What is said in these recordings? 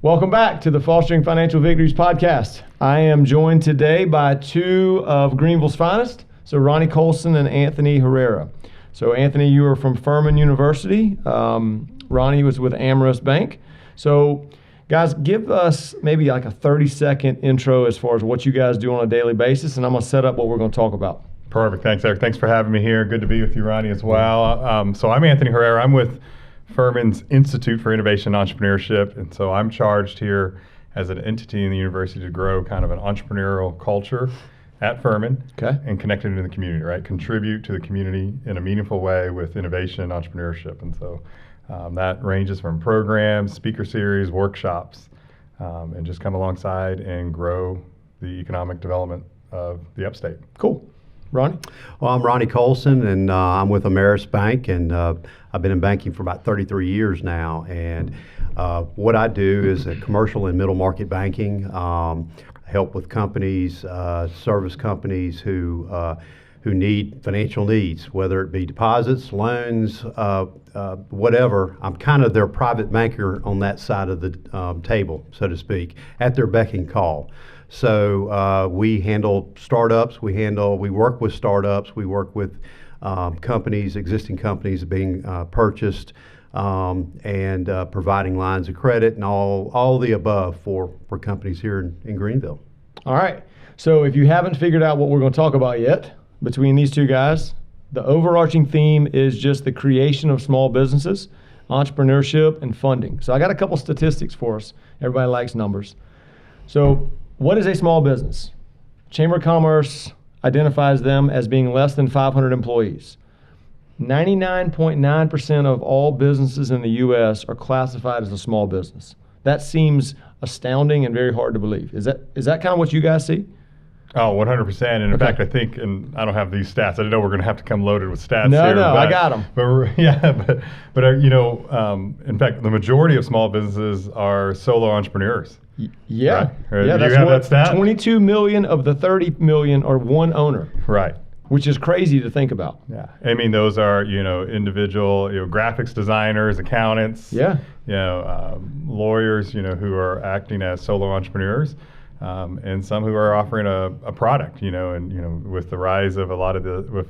Welcome back to the Fostering Financial Victories podcast. I am joined today by two of Greenville's finest, so Ronnie Colson and Anthony Herrera. So Anthony, you are from Furman University. Ronnie was with Ameris Bank. So guys, give us maybe like a 30-second intro as far as what you guys do on a daily basis, and I'm going to set up what we're going to talk about. Perfect. Thanks, Erik. Thanks for having me here. Good to be with you, Ronnie, as well. So I'm Anthony Herrera. I'm with Furman's Institute for Innovation and Entrepreneurship, and so I'm charged here as an entity in the university to grow kind of an entrepreneurial culture at Furman and connect it into the community, right? Contribute to the community in a meaningful way with innovation and entrepreneurship. And so that ranges from programs, speaker series, workshops, and just come alongside and grow the economic development of the upstate. Cool. Ronnie? Well, I'm Ronnie Colson, and I'm with Ameris Bank, and I've been in banking for about 33 years now. And what I do is a commercial and middle market banking, help with companies, service companies who need financial needs, whether it be deposits, loans, whatever. I'm kind of their private banker on that side of the table, so to speak, at their beck and call. So we handle startups, we work with startups, we work with companies, existing companies being purchased, and providing lines of credit and all the above for companies here in Greenville. All right. So if you haven't figured out what we're going to talk about yet, between these two guys, the overarching theme is just the creation of small businesses, entrepreneurship, and funding. So I got a couple statistics for us. Everybody likes numbers. So what is a small business? Chamber of Commerce identifies them as being less than 500 employees. 99.9% of all businesses in the U.S. are classified as a small business. That seems astounding and very hard to believe. Is that kind of what you guys see? Oh, 100%. And in fact, I think, and I don't have these stats. I know we're going to have to come loaded with stats here. No, I got them. But in fact, the majority of small businesses are solo entrepreneurs. Yeah. Right? Yeah, that's that stat? 22 million of the 30 million are one owner. Right. Which is crazy to think about. Yeah. I mean, those are, individual, graphics designers, accountants, lawyers, who are acting as solo entrepreneurs. And some who are offering a product, and with the rise of a lot of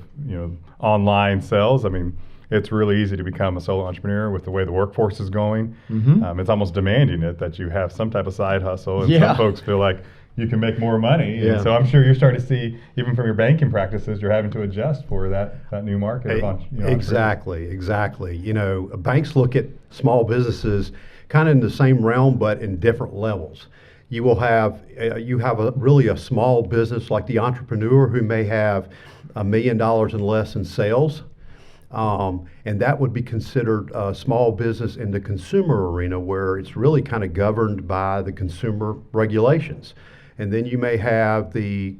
online sales, I mean, it's really easy to become a solo entrepreneur with the way the workforce is going. Mm-hmm. It's almost demanding it that you have some type of side hustle, and some folks feel like you can make more money. Yeah. And so I'm sure you're starting to see, even from your banking practices, you're having to adjust for that new market. Exactly. Banks look at small businesses kind of in the same realm, but in different levels. You will have really a small business like the entrepreneur who may have $1 million and less in sales, and that would be considered a small business in the consumer arena, where it's really kind of governed by the consumer regulations. And then you may have the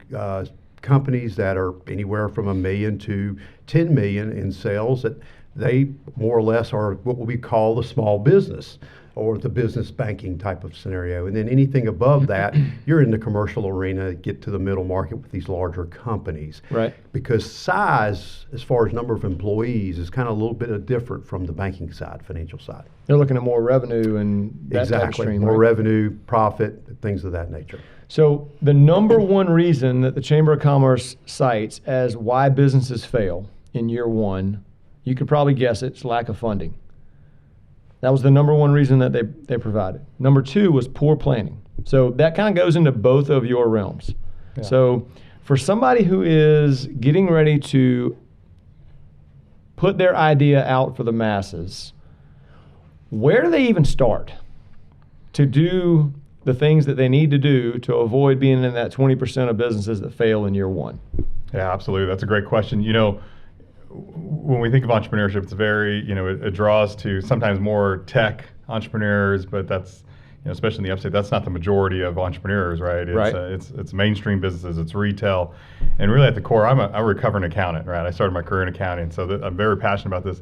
companies that are anywhere from $1 million to $10 million in sales, that they more or less are what we call the small business, or the business banking type of scenario. And then anything above that, you're in the commercial arena, get to the middle market with these larger companies. Right. Because size, as far as number of employees, is kind of a little bit different from the banking side, financial side. They're looking at more revenue and that type of stream, more revenue, profit, things of that nature. So the number one reason that the Chamber of Commerce cites as why businesses fail in year one, you could probably guess it's lack of funding. That was the number one reason that they provided. Number two was poor planning. So that kind of goes into both of your realms. Yeah. So for somebody who is getting ready to put their idea out for the masses, where do they even start to do the things that they need to do to avoid being in that 20% of businesses that fail in year one? Yeah, absolutely. That's a great question. When we think of entrepreneurship, it's very, it draws to sometimes more tech entrepreneurs, but that's, especially in the upstate, that's not the majority of entrepreneurs, right? It's mainstream businesses, it's retail, and really at the core, I'm a recovering accountant, right? I started my career in accounting, so I'm very passionate about this.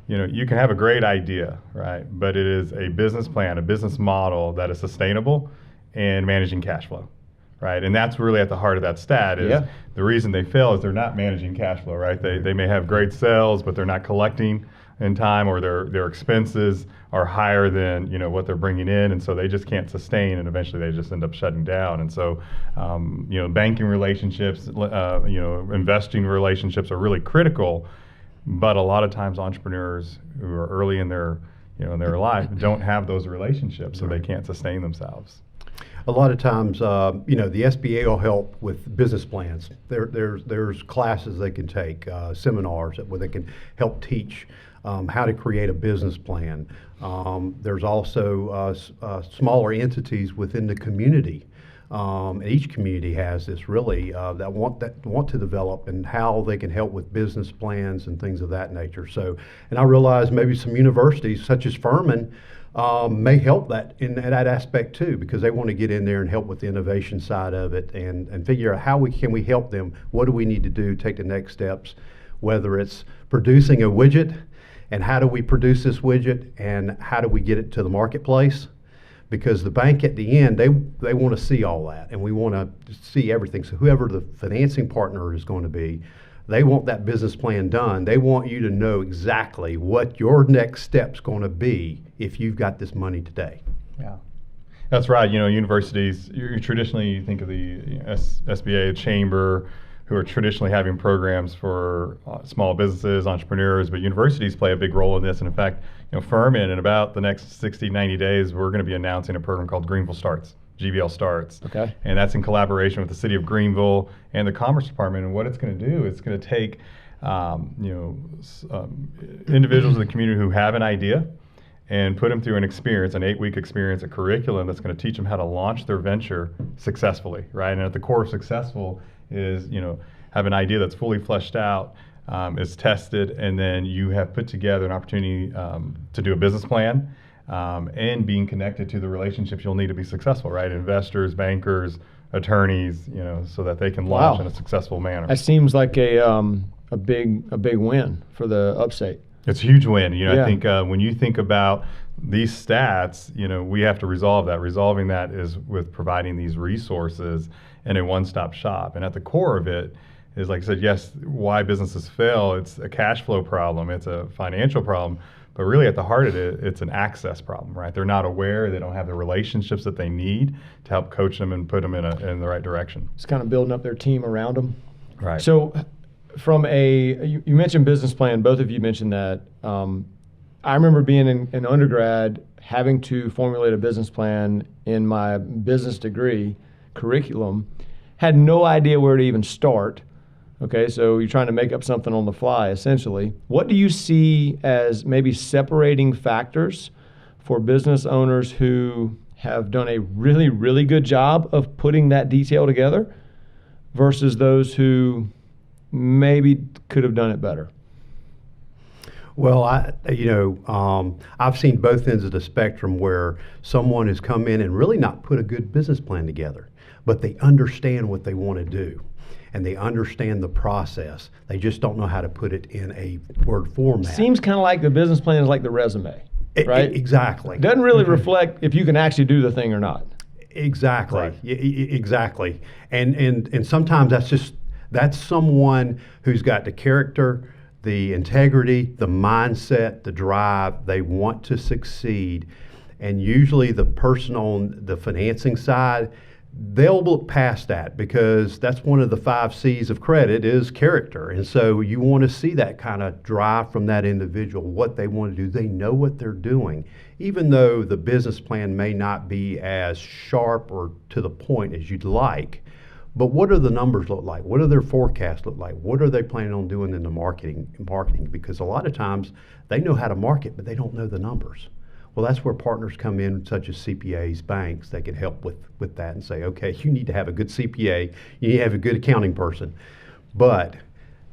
You can have a great idea, right? But it is a business plan, a business model that is sustainable and managing cash flow. Right, and that's really at the heart of that stat is the reason they fail is they're not managing cash flow, right? They may have great sales, but they're not collecting in time, or their expenses are higher than what they're bringing in, and so they just can't sustain, and eventually they just end up shutting down. And so banking relationships, investing relationships are really critical, but a lot of times entrepreneurs who are early in their life don't have those relationships, so they can't sustain themselves. A lot of times, the SBA will help with business plans. There's classes they can take, seminars where they can help teach how to create a business plan. There's also smaller entities within the community. And each community has this really that want to develop and how they can help with business plans and things of that nature. So, and I realize maybe some universities such as Furman may help that in that aspect too, because they want to get in there and help with the innovation side of it and figure out how we can help them. What do we need to do? Take the next steps, whether it's producing a widget, and how do we produce this widget, and how do we get it to the marketplace? Because the bank at the end, they want to see all that, and we want to see everything. So whoever the financing partner is going to be, they want that business plan done. They want you to know exactly what your next step's going to be if you've got this money today. Yeah, that's right. Universities, you traditionally think of the SBA chamber, who are traditionally having programs for small businesses, entrepreneurs, but universities play a big role in this. And in fact, Furman, in about the next 60, 90 days, we're going to be announcing a program called Greenville Starts. GVL Starts. Okay. And that's in collaboration with the city of Greenville and the Commerce Department. And what it's going to do, it's going to take individuals in the community who have an idea and put them through an experience, an 8-week experience, a curriculum that's going to teach them how to launch their venture successfully, right? And at the core of successful is, have an idea that's fully fleshed out, is tested, and then you have put together an opportunity to do a business plan. And being connected to the relationships you'll need to be successful, right? Investors, bankers, attorneys, so that they can launch in a successful manner. That seems like a big win for the upstate. It's a huge win. I think when you think about these stats, we have to resolve that. Resolving that is with providing these resources in a one-stop shop. And at the core of it is, like I said, yes, why businesses fail. It's a cash flow problem. It's a financial problem. But really at the heart of it, it's an access problem, right? They're not aware. They don't have the relationships that they need to help coach them and put them in the right direction. It's kind of building up their team around them. Right. So from you mentioned business plan, both of you mentioned that. I remember being in undergrad, having to formulate a business plan in my business degree curriculum, had no idea where to even start. Okay, so you're trying to make up something on the fly, essentially. What do you see as maybe separating factors for business owners who have done a really, really good job of putting that detail together versus those who maybe could have done it better? Well, I've seen both ends of the spectrum where someone has come in and really not put a good business plan together, but they understand what they want to do. And they understand the process. They just don't know how to put it in a word format. Seems kind of like the business plan is like the resume, right? Exactly. Doesn't really reflect if you can actually do the thing or not. Exactly. Right. Exactly. And sometimes that's someone who's got the character, the integrity, the mindset, the drive. They want to succeed. And usually the person on the financing side, they'll look past that, because that's one of the 5 C's of credit is character. And so you want to see that kind of drive from that individual, what they want to do. They know what they're doing, even though the business plan may not be as sharp or to the point as you'd like. But what do the numbers look like? What do their forecasts look like? What are they planning on doing in the marketing? Because a lot of times they know how to market, but they don't know the numbers. Well, that's where partners come in, such as CPAs, banks, that can help with that and say, okay, you need to have a good CPA, you need to have a good accounting person. But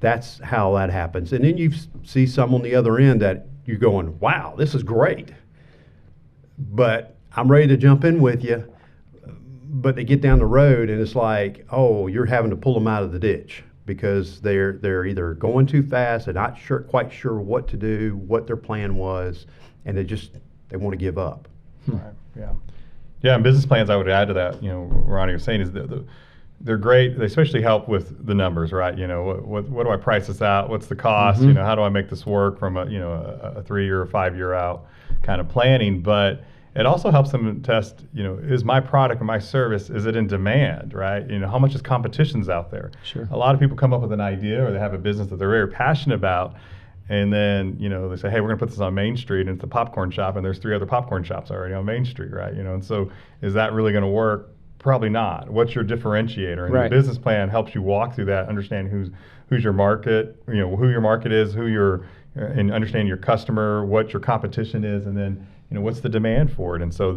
that's how that happens. And then you see some on the other end that you're going, wow, this is great, but I'm ready to jump in with you. But they get down the road and it's like, oh, you're having to pull them out of the ditch because they're either going too fast, they're not quite sure what to do, what their plan was, and they want to give up. Right. Yeah. Yeah. And business plans, I would add to that, Ronnie was saying, is they're great. They especially help with the numbers, right? What do I price this out? What's the cost? How do I make this work from a 3-year or 5-year out kind of planning? But it also helps them test, is my product or my service, is it in demand, right? How much is competition's out there? Sure. A lot of people come up with an idea or they have a business that they're very passionate about, and then, they say, hey, we're going to put this on Main Street, and it's a popcorn shop, and there's 3 other popcorn shops already on Main Street, right? And so is that really going to work? Probably not. What's your differentiator? And Right. the business plan helps you walk through that, understand who's your market, who your market is, and understand your customer, what your competition is, and then what's the demand for it. And so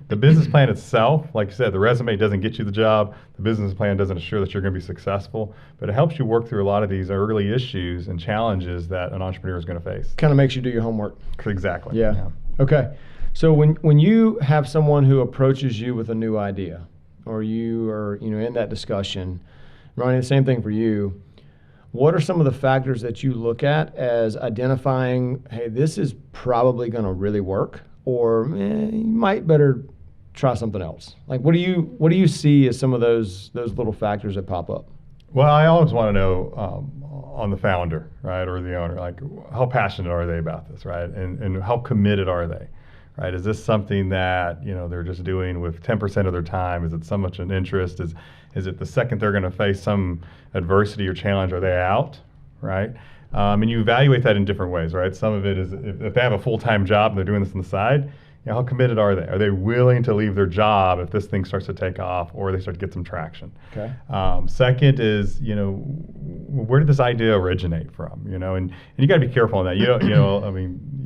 the business plan itself, like you said, the resume doesn't get you the job. The business plan doesn't assure that you're going to be successful, but it helps you work through a lot of these early issues and challenges that an entrepreneur is going to face. Kind of makes you do your homework. Exactly. Yeah. Okay. So when you have someone who approaches you with a new idea, or you are in that discussion, Ronnie, the same thing for you. What are some of the factors that you look at as identifying, hey, this is probably going to really work, or you might better try something else? Like, what do you see as some of those little factors that pop up? Well, I always want to know on the founder, right, or the owner, like how passionate are they about this, right, and how committed are they? Right? Is this something that they're just doing with 10% of their time? Is it so much an interest? Is it the second they're going to face some adversity or challenge, are they out? Right? And you evaluate that in different ways, right? Some of it is if they have a full-time job and they're doing this on the side, how committed are they? Are they willing to leave their job if this thing starts to take off or they start to get some traction? Okay. Second is, where did this idea originate from? And you got to be careful on that.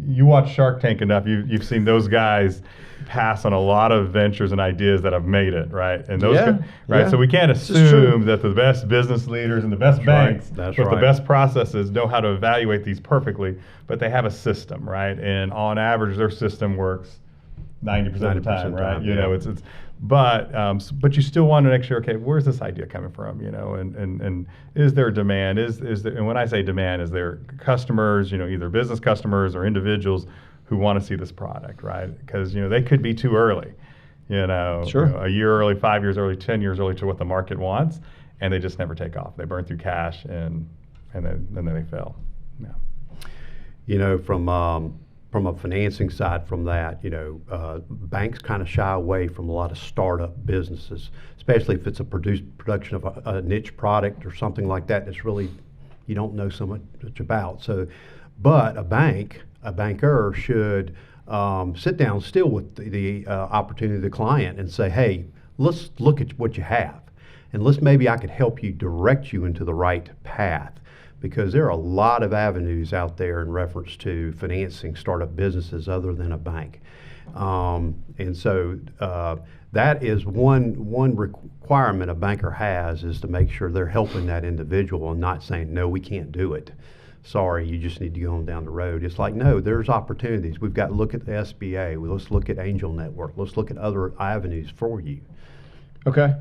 You watch Shark Tank enough, you've seen those guys pass on a lot of ventures and ideas that have made it, right? And those guys, right? Yeah. So we can't assume that the best business leaders and the best banks That's with right. the best processes know how to evaluate these perfectly, but they have a system, right? And on average, their system works 90% of the time, right? But you still want to make sure, okay, where's this idea coming from? And is there demand? Is there, and when I say demand, is there customers, either business customers or individuals who want to see this product, right? Because they could be too early, Sure. A year early, 5 years early, 10 years early to what the market wants, and they just never take off. They burn through cash and then they fail. Yeah. From a financing side from that, banks kind of shy away from a lot of startup businesses, especially if it's a production of a niche product or something like that that's really you don't know so much about. So, but a banker should sit down still with the opportunity of the client and say, hey, let's look at what you have, and maybe I could help you direct you into the right path. Because there are a lot of avenues out there in reference to financing startup businesses other than a bank. And so that is one requirement a banker has, is to make sure they're helping that individual and not saying, no, we can't do it. Sorry, you just need to go on down the road. It's like, no, there's opportunities. We've got to look at the SBA. Let's look at Angel Network. Let's look at other avenues for you. Okay.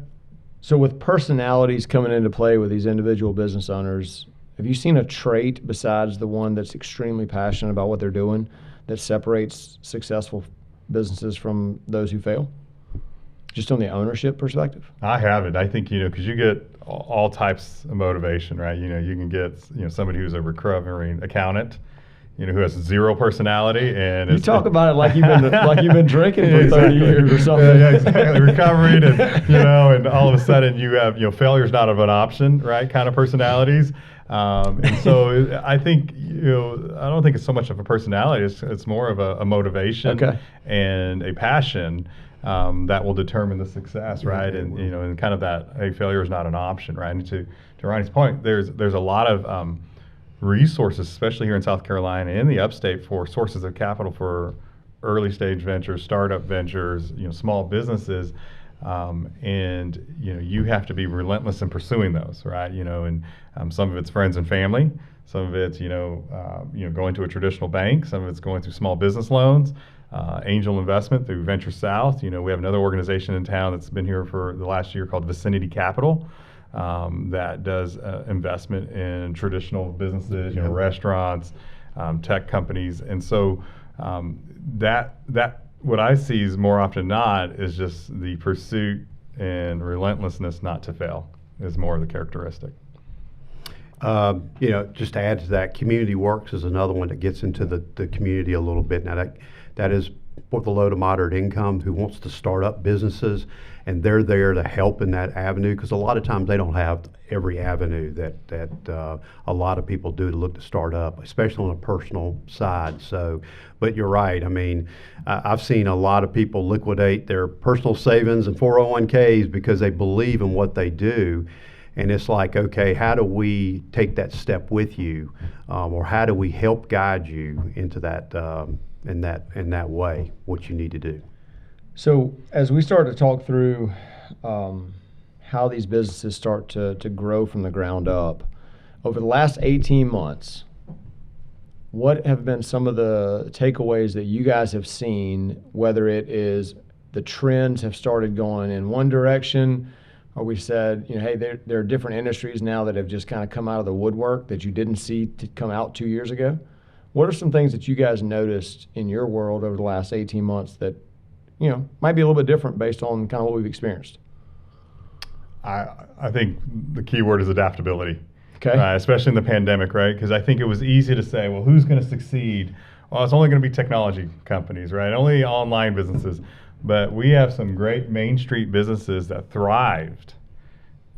So with personalities coming into play with these individual business owners, have you seen a trait besides the one that's extremely passionate about what they're doing that separates successful businesses from those who fail? Just on the ownership perspective? I haven't. I think, because you get all types of motivation, right? You can get, somebody who's a recovering accountant, who has zero personality, and you talk about it like you've been drinking for 30 years or something. Yeah, exactly. Recovering, and and all of a sudden you have failure's not of an option, right? Kind of personalities. And so I think, I don't think it's so much of a personality, it's more of a motivation and a passion that will determine the success, right? And, and kind of that, hey, failure is not an option, right? And to Ronnie's point, there's a lot of resources, especially here in South Carolina and the upstate, for sources of capital for early stage ventures, startup ventures, small businesses. And you have to be relentless in pursuing those, right? And some of it's friends and family, some of it's going to a traditional bank, some of it's going through small business loans, angel investment through Venture South. We have another organization in town that's been here for the last year called Vicinity Capital, that does investment in traditional businesses, restaurants, tech companies, and so that what I see is more often than not is just the pursuit and relentlessness not to fail is more of the characteristic. Just to add to that, Community Works is another one that gets into the community a little bit. Now that is for the low to moderate income who wants to start up businesses, and they're there to help in that avenue, because a lot of times they don't have every avenue that a lot of people do to look to start up, especially on a personal side. So, but you're right. I mean, I've seen a lot of people liquidate their personal savings and 401ks because they believe in what they do. And it's like, okay, how do we take that step with you, or how do we help guide you into that in that way, what you need to do? So as we start to talk through how these businesses start to grow from the ground up, over the last 18 months, what have been some of the takeaways that you guys have seen, whether it is the trends have started going in one direction, or we said, hey, there are different industries now that have just kind of come out of the woodwork that you didn't see to come out 2 years ago? What are some things that you guys noticed in your world over the last 18 months that, might be a little bit different based on kind of what we've experienced? I think the key word is adaptability. Okay. Especially in the pandemic, right? Because I think it was easy to say, well, who's going to succeed? Well, it's only going to be technology companies, right? Only online businesses. But we have some great Main Street businesses that thrived.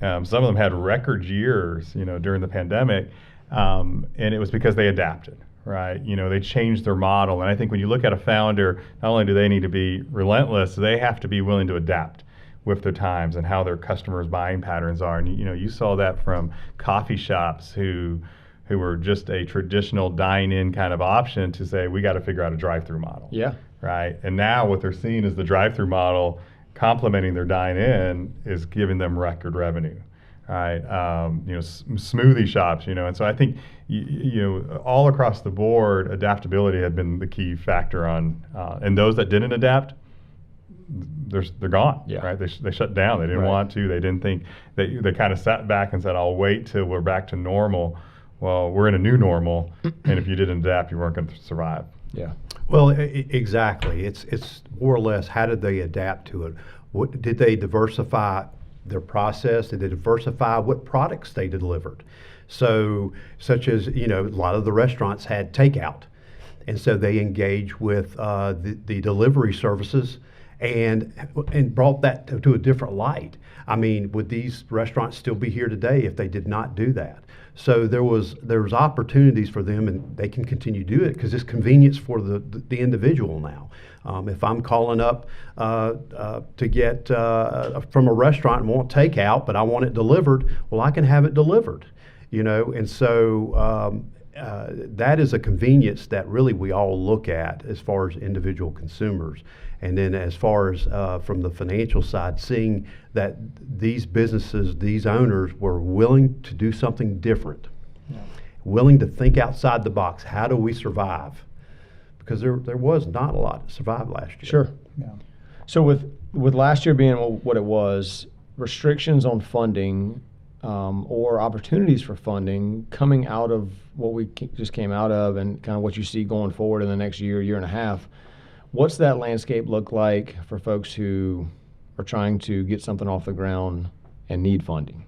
Some of them had record years, during the pandemic, and it was because they adapted, right? They changed their model. And I think when you look at a founder, not only do they need to be relentless, they have to be willing to adapt with their times and how their customers' buying patterns are. And you saw that from coffee shops who were just a traditional dine-in kind of option to say, we got to figure out a drive-through model. Yeah. Right. And now what they're seeing is the drive-through model complementing their dine-in is giving them record revenue. Right. Smoothie shops, and so I think, all across the board, adaptability had been the key factor on, and those that didn't adapt, they're gone. Yeah. Right. They shut down. They didn't Right. want to. They didn't think. They kind of sat back and said, I'll wait till we're back to normal. Well, we're in a new normal, and if you didn't adapt, you weren't going to survive. Yeah. Well, exactly. It's more or less, how did they adapt to it? What did they diversify their process? Did they diversify what products they delivered? So, such as, a lot of the restaurants had takeout, and so they engaged with the delivery services and brought that to a different light. I mean, would these restaurants still be here today if they did not do that? So there was opportunities for them, and they can continue to do it because it's convenience for the individual now. If I'm calling up to get from a restaurant and want takeout, but I want it delivered, well, I can have it delivered, and so that is a convenience that really we all look at as far as individual consumers. And then as far as from the financial side, seeing that these businesses, these owners were willing to do something different, willing to think outside the box. How do we survive? Because there was not a lot to survive last year. Sure. Yeah. So with last year being what it was, restrictions on funding or opportunities for funding coming out of what we just came out of, and kind of what you see going forward in the next year and a half, what's that landscape look like for folks who are trying to get something off the ground and need funding?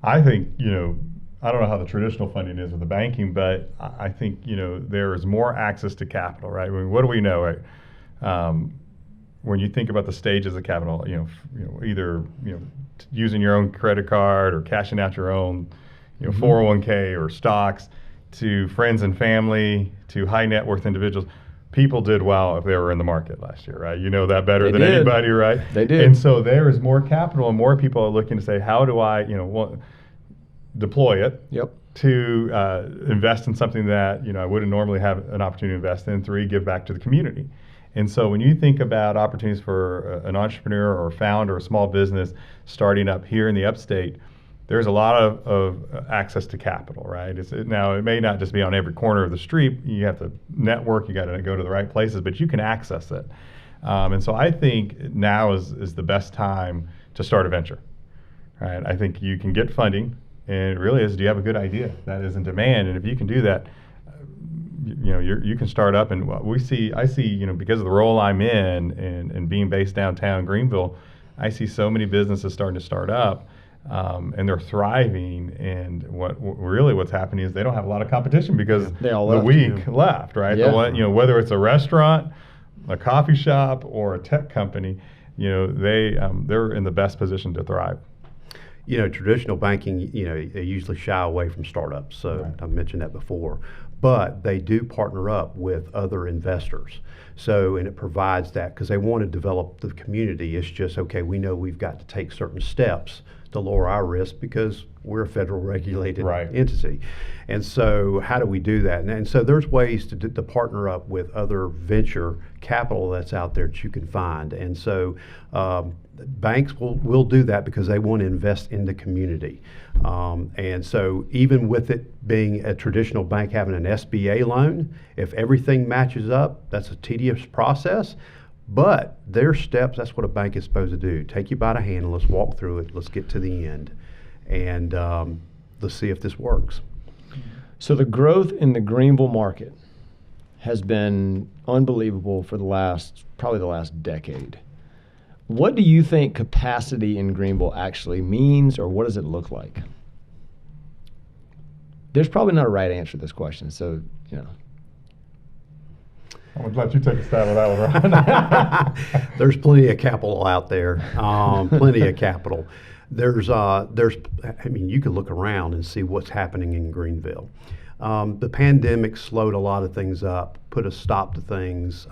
I think, I don't know how the traditional funding is with the banking, but I think, there is more access to capital, right? I mean, what do we know, right? When you think about the stages of capital, either, using your own credit card or cashing out your own, 401k or stocks, to friends and family, to high net worth individuals, people did well if they were in the market last year, right? You know that better than anybody, right? They did. And so there is more capital, and more people are looking to say, how do I, deploy it Yep. to invest in something that, I wouldn't normally have an opportunity to invest in. 3, give back to the community. And so when you think about opportunities for an entrepreneur or founder or a small business starting up here in the upstate, there's a lot of access to capital, right? Now, it may not just be on every corner of the street. You have to network, you got to go to the right places, but you can access it. And so I think now is the best time to start a venture, right? I think you can get funding, and it really is, do you have a good idea that is in demand? And if you can do that, you can start up. And I see, because of the role I'm in and being based downtown Greenville, I see so many businesses starting to start up, and they're thriving. And what's happening is they don't have a lot of competition because They all the left. weak left, right? Yeah. Whether it's a restaurant, a coffee shop, or a tech company, they're in the best position to thrive. Traditional banking, they usually shy away from startups. So Right. I've mentioned that before. But they do partner up with other investors. And it provides that because they want to develop the community. It's just, okay, we know we've got to take certain steps to lower our risk because we're a federal regulated Right. entity. And so how do we do that? And so there's ways to partner up with other venture capital that's out there that you can find. And so banks will do that because they want to invest in the community. And so even with it being a traditional bank having an SBA loan, if everything matches up, that's a tedious process. But their steps, that's what a bank is supposed to do. Take you by the hand and let's walk through it. Let's get to the end. And let's see if this works. So the growth in the Greenville market has been unbelievable for probably the last decade. What do you think capacity in Greenville actually means, or what does it look like? There's probably not a right answer to this question, so, I'm going to let you take a stab at that one, Ron. There's plenty of capital out there. Plenty of capital. You can look around and see what's happening in Greenville. The pandemic slowed a lot of things up, put a stop to things,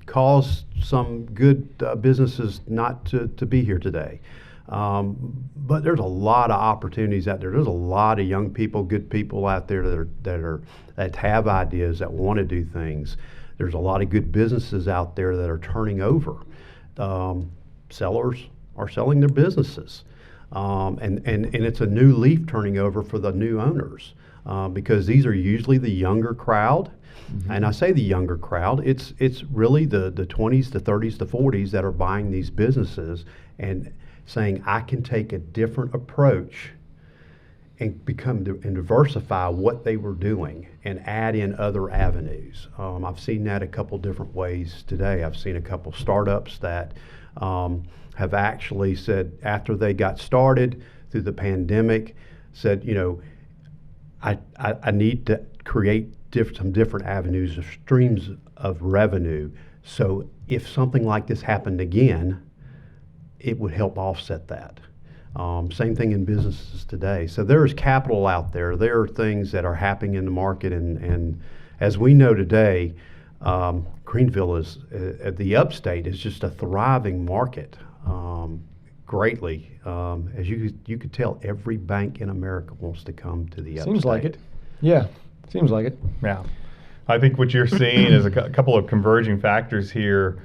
caused some good businesses not to be here today. But there's a lot of opportunities out there. There's a lot of young people, good people out there that have ideas, that want to do things. There's a lot of good businesses out there that are turning over. Sellers are selling their businesses. And it's a new leaf turning over for the new owners because these are usually the younger crowd. Mm-hmm. And I say the younger crowd, it's really the 20s, the 30s, the 40s that are buying these businesses and saying, I can take a different approach and diversify what they were doing and add in other avenues. I've seen that a couple different ways today. I've seen a couple startups that have actually said after they got started through the pandemic, said, I need to create some different avenues of streams of revenue. So if something like this happened again, it would help offset that. Same thing in businesses today. So there's capital out there. There are things that are happening in the market. And as we know today, Greenville is, the upstate is just a thriving market greatly. As you could tell, every bank in America wants to come to the upstate. Seems like it. Yeah, seems like it. Yeah. I think what you're seeing is a couple of converging factors here.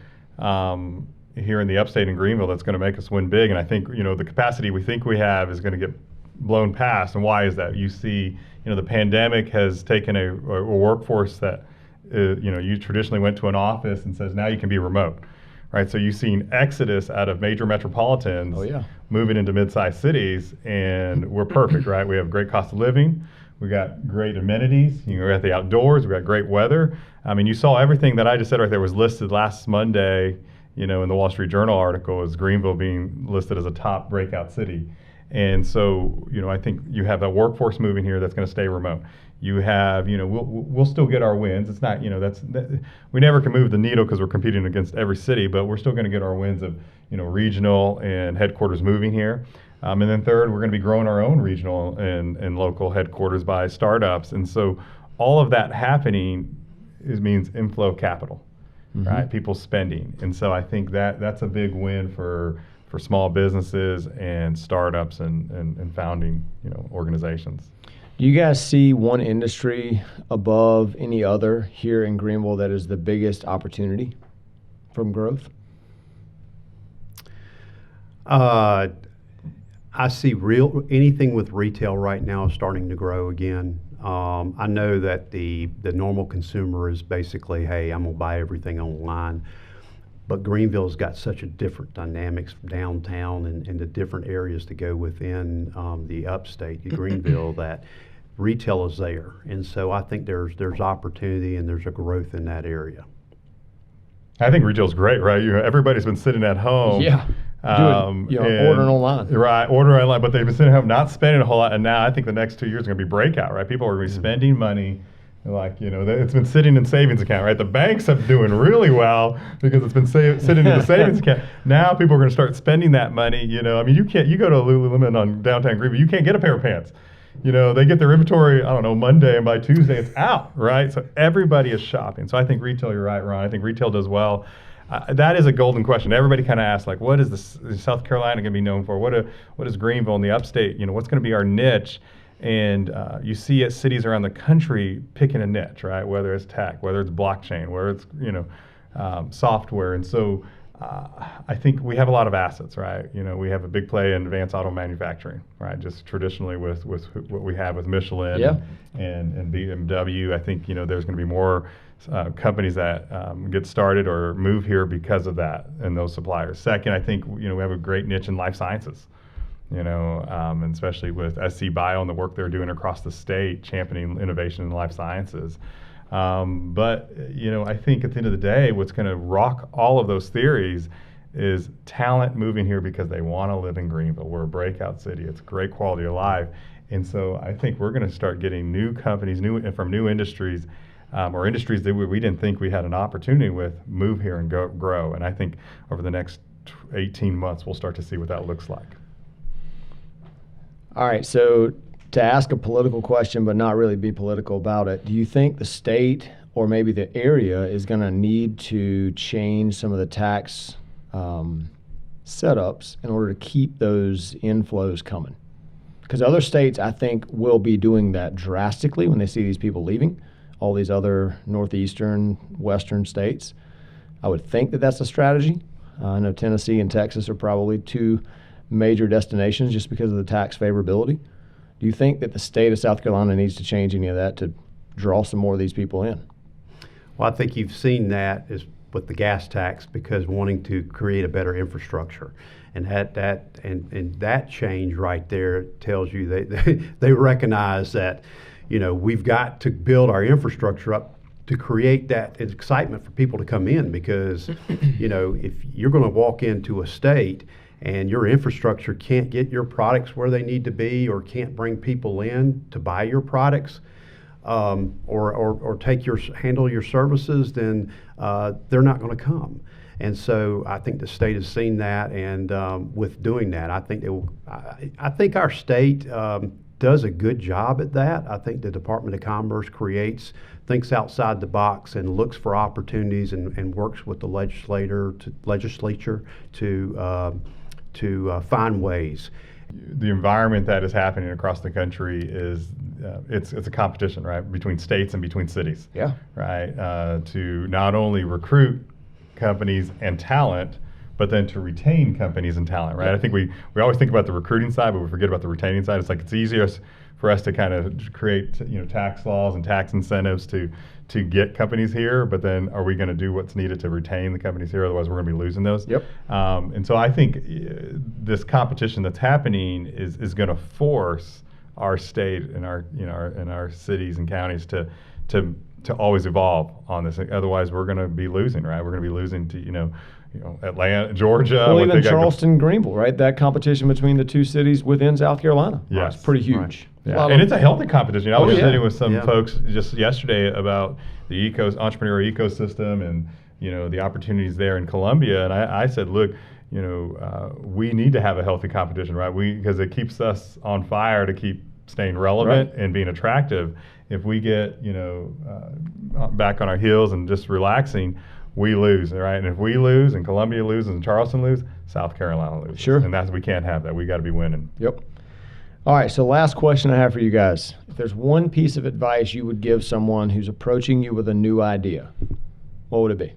Here in the upstate in Greenville that's going to make us win big. And I think, the capacity we think we have is going to get blown past. And why is that? You see, the pandemic has taken a workforce that, you traditionally went to an office and says, now you can be remote, right? So you've seen exodus out of major metropolitans moving into mid-sized cities, and we're perfect, right? We have great cost of living. We got great amenities. We got the outdoors. We got great weather. I mean, you saw everything that I just said right there was listed last Monday, in the Wall Street Journal article, is Greenville being listed as a top breakout city. And so, I think you have a workforce moving here that's going to stay remote. You have, we'll still get our wins. It's not, we never can move the needle because we're competing against every city, but we're still going to get our wins of, regional and headquarters moving here. And then third, we're going to be growing our own regional and local headquarters by startups. And so all of that happening means inflow of capital. Mm-hmm. Right, people spending, and so I think that's a big win for small businesses and startups and founding organizations. Do you guys see one industry above any other here in Greenville that is the biggest opportunity from growth? I see anything with retail right now is starting to grow again. I know that the normal consumer is basically, hey, I'm going to buy everything online. But Greenville's got such a different dynamics downtown and the different areas to go within the upstate, Greenville, that retail is there. And so I think there's opportunity and there's a growth in that area. I think retail's great, right? Everybody's been sitting at home. Yeah. Ordering online. Right, ordering online, but they've been sitting home not spending a whole lot, and now I think the next 2 years are going to be breakout, right? People are going to be spending money, it's been sitting in savings account, right? The banks are doing really well because it's been sitting in the savings account. Now people are going to start spending that money, you go to a Lululemon on downtown Greenville, you can't get a pair of pants. They get their inventory, Monday, and by Tuesday it's out, right? So everybody is shopping. So I think retail, you're right, Ron. I think retail does well. That is a golden question. Everybody kind of asks, what is South Carolina going to be known for? What is Greenville in the upstate? What's going to be our niche? And you see it, cities around the country picking a niche, right? Whether it's tech, whether it's blockchain, whether it's software. And so I think we have a lot of assets, right? We have a big play in advanced auto manufacturing, right? Just traditionally with what we have with Michelin and BMW. I think there's going to be more companies that get started or move here because of that and those suppliers. Second, I think we have a great niche in life sciences. And especially with SC Bio and the work they're doing across the state, championing innovation in life sciences. But I think at the end of the day, what's going to rock all of those theories is talent moving here because they want to live in Greenville. We're a breakout city. It's great quality of life. And so I think we're going to start getting new companies, from new industries, or industries that we didn't think we had an opportunity with, move here and grow. And I think over the next 18 months, we'll start to see what that looks like. All right, so to ask a political question but not really be political about it, do you think the state or maybe the area is going to need to change some of the tax setups in order to keep those inflows coming? Because other states, I think, will be doing that drastically when they see these people leaving, all these other northeastern, western states. I would think that that's a strategy. I know Tennessee and Texas are probably two major destinations just because of the tax favorability. Do you think that the state of South Carolina needs to change any of that to draw some more of these people in? Well, I think you've seen that is with the gas tax because wanting to create a better infrastructure. And that change right there tells you they recognize that, we've got to build our infrastructure up to create that excitement for people to come in because, if you're going to walk into a state and your infrastructure can't get your products where they need to be or can't bring people in to buy your products or handle your services, then they're not going to come. And so I think the state has seen that, and with doing that, I think our state does a good job at that. I think the Department of Commerce thinks outside the box and looks for opportunities and works with the legislature to find ways. The environment that is happening across the country is it's a competition, right, between states and between cities. Yeah. Right. To not only recruit companies and talent, but then to retain companies and talent, right? I think we always think about the recruiting side, but we forget about the retaining side. It's like it's easier for us to kind of create tax laws and tax incentives to get companies here, but then are we going to do what's needed to retain the companies here? Otherwise, we're going to be losing those. Yep. And so I think this competition that's happening is going to force our state and our cities and counties to always evolve on this. Otherwise, we're going to be losing, right? We're going to be losing to Atlanta, Georgia. Well, even Charleston, Greenville, right? That competition between the two cities within South Carolina. Yes. It's pretty huge. Right. Yeah. And it's a healthy competition. I was just sitting with some Yeah. folks just yesterday about the entrepreneur ecosystem and the opportunities there in Columbia, and I said, look, we need to have a healthy competition, right? Because it keeps us on fire to keep staying relevant and being attractive. If we get back on our heels and just relaxing, we lose, right? And if we lose, and Columbia loses, and Charleston loses, South Carolina loses. Sure. And we can't have that. We got to be winning. Yep. All right, so last question I have for you guys. If there's one piece of advice you would give someone who's approaching you with a new idea, what would it be?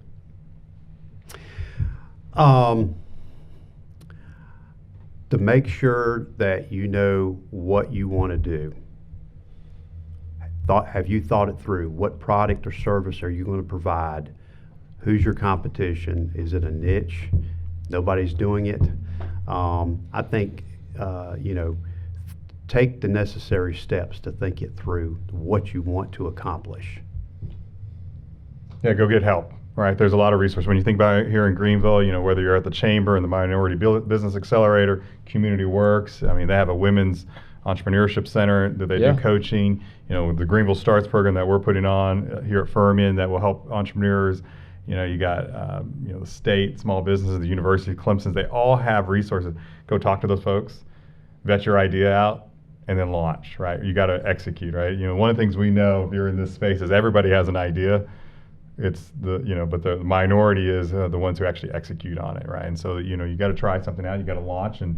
To make sure that you know what you want to do. Have you thought it through? What product or service are you going to provide? Who's your competition? Is it a niche? Nobody's doing it. I think, take the necessary steps to think it through, what you want to accomplish. Yeah, go get help. right? There's a lot of resources. When you think about it here in Greenville, whether you're at the Chamber and the Minority Business Accelerator, Community Works, I mean, they have a women's entrepreneurship center that they do coaching. The Greenville Starts program that we're putting on here at Furman that will help entrepreneurs. You got the state, small businesses, the university, Clemson's. They all have resources. Go talk to those folks, vet your idea out, and then launch. Right? You got to execute. Right? One of the things we know if you're in this space is everybody has an idea. It's but the minority is the ones who actually execute on it, right? And so you got to try something out, you got to launch, and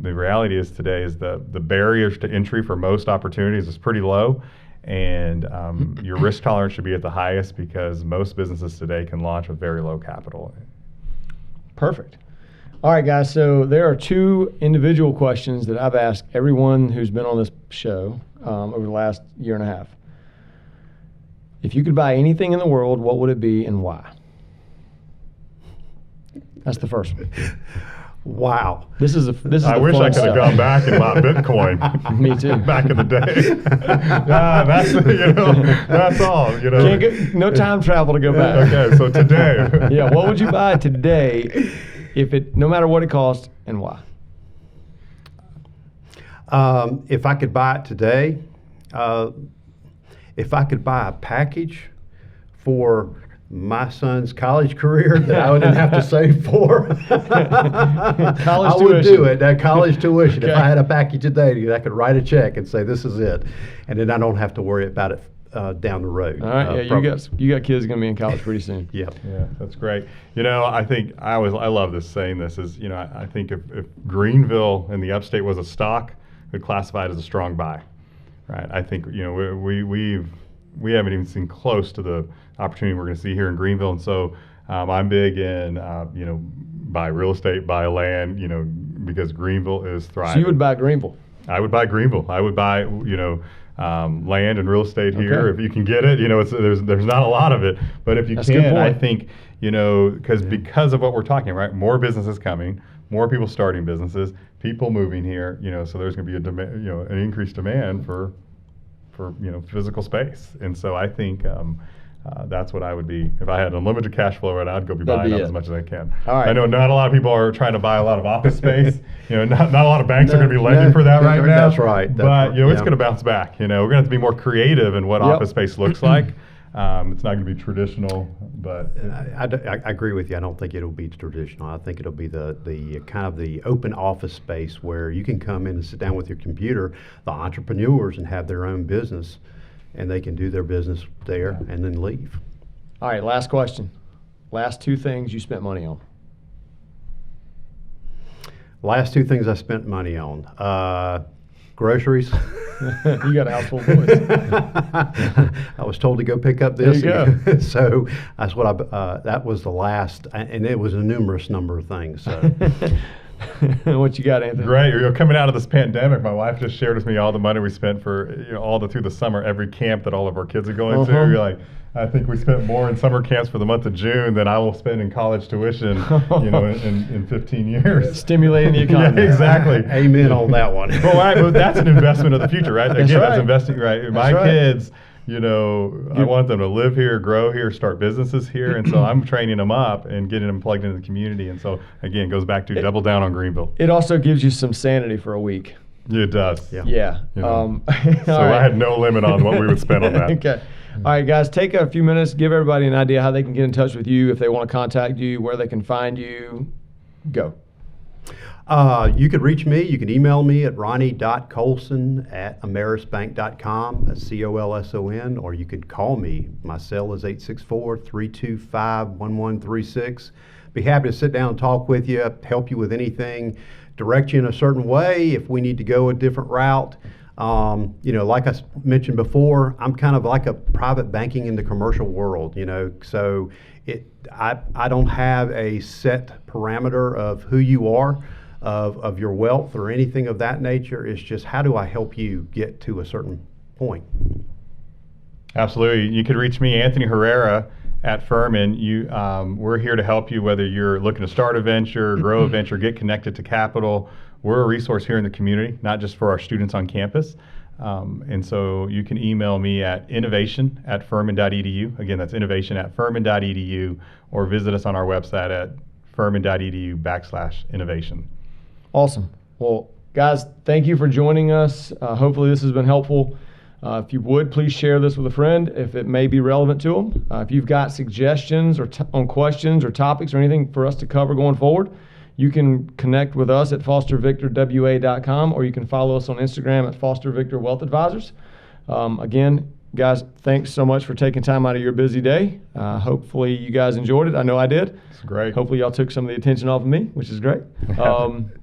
the reality is today is the barriers to entry for most opportunities is pretty low, and your risk tolerance should be at the highest because most businesses today can launch with very low capital. Perfect. All right, guys. So there are 2 individual questions that I've asked everyone who's been on this show over the last year and a half. If you could buy anything in the world, what would it be and why? That's the first one. Wow. This is I wish I could have gone back and bought Bitcoin. Me too. Back in the day. That's all. Can't get, no time travel to go back. Okay, so today. Yeah, what would you buy today no matter what it costs and why? If I could buy it today, if I could buy a package for my son's college career that I wouldn't have to save for, I would do it. That college tuition. Okay. If I had a package today, I could write a check and say this is it, and then I don't have to worry about it down the road. All right. You got kids going to be in college pretty soon. Yeah. Yeah, that's great. I think I love saying this is I think if Greenville in the upstate was a stock, we'd classify it as a strong buy. Right. I think we haven't even seen close to the opportunity we're going to see here in Greenville, and so I'm big in buy real estate, buy land, because Greenville is thriving. So you would buy Greenville? I would buy Greenville. I would buy land and real estate here if you can get it. There's not a lot of it, but if you can, I think because of what we're talking, right? More businesses coming, more people starting businesses, people moving here, so there's going to be an increased demand for physical space. And so I think that's what I would be. If I had unlimited cash flow, I'd go be buying up as much as I can. All right. I know not a lot of people are trying to buy a lot of office space. Not a lot of banks are going to be lending for that right now. That's right. But it's going to bounce back. We're going to have to be more creative in what office space looks like. It's not going to be traditional, but I agree with you. I don't think it'll be traditional. I think it'll be the kind of the open office space where you can come in and sit down with your computer, the entrepreneurs, and have their own business, and they can do their business there and then leave. All right, last question. Last 2 things you spent money on. Last 2 things I spent money on. Groceries. You got a house full of boys. I was told to go pick up this. There you go. So that's what that was the last, and it was a numerous number of things. So. What you got, Anthony? Great. Coming out of this pandemic, my wife just shared with me all the money we spent for through the summer, every camp that all of our kids are going to. You're like, I think we spent more in summer camps for the month of June than I will spend in college tuition, in 15 years. Stimulating the economy. Yeah, exactly. Amen on that one. But that's an investment of the future, right? That's right. That's investing, right? My kids, I want them to live here, grow here, start businesses here, and so I'm training them up and getting them plugged into the community. And so, again, it goes back to double down on Greenville. It also gives you some sanity for a week. It does. Yeah. So I had no limit on what we would spend on that. Okay. All right, guys, take a few minutes, give everybody an idea how they can get in touch with you, if they want to contact you, where they can find you. Go. You could reach me. You can email me at ronnie.colson@amerisbank.com. That's COLSON. Or you could call me. My cell is 864-325-1136. Be happy to sit down and talk with you, help you with anything, direct you in a certain way if we need to go a different route. Like I mentioned before, I'm kind of like a private banking in the commercial world, so I don't have a set parameter of who you are, of your wealth or anything of that nature. It's just how do I help you get to a certain point? Absolutely. You could reach me, Anthony Herrera, at Furman. We're here to help you whether you're looking to start a venture, grow a venture, get connected to capital. We're a resource here in the community, not just for our students on campus. And so you can email me at innovation@furman.edu. Again, that's innovation@furman.edu, or visit us on our website at furman.edu/innovation. Awesome. Well, guys, thank you for joining us. Hopefully this has been helpful. If you would, please share this with a friend if it may be relevant to them. If you've got suggestions or on questions or topics or anything for us to cover going forward, you can connect with us at fostervictorwa.com, or you can follow us on Instagram at Foster Victor Wealth Advisors. Again, guys, thanks so much for taking time out of your busy day. Hopefully you guys enjoyed it. I know I did. It's great. Hopefully y'all took some of the attention off of me, which is great.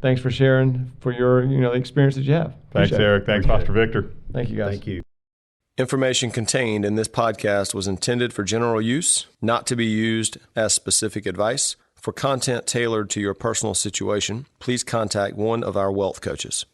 Thanks for sharing for your, the experience that you have. Thanks, Appreciate it. Eric. Thanks, Foster Victor. Thank you, guys. Thank you. Information contained in this podcast was intended for general use, not to be used as specific advice. For content tailored to your personal situation, please contact one of our wealth coaches.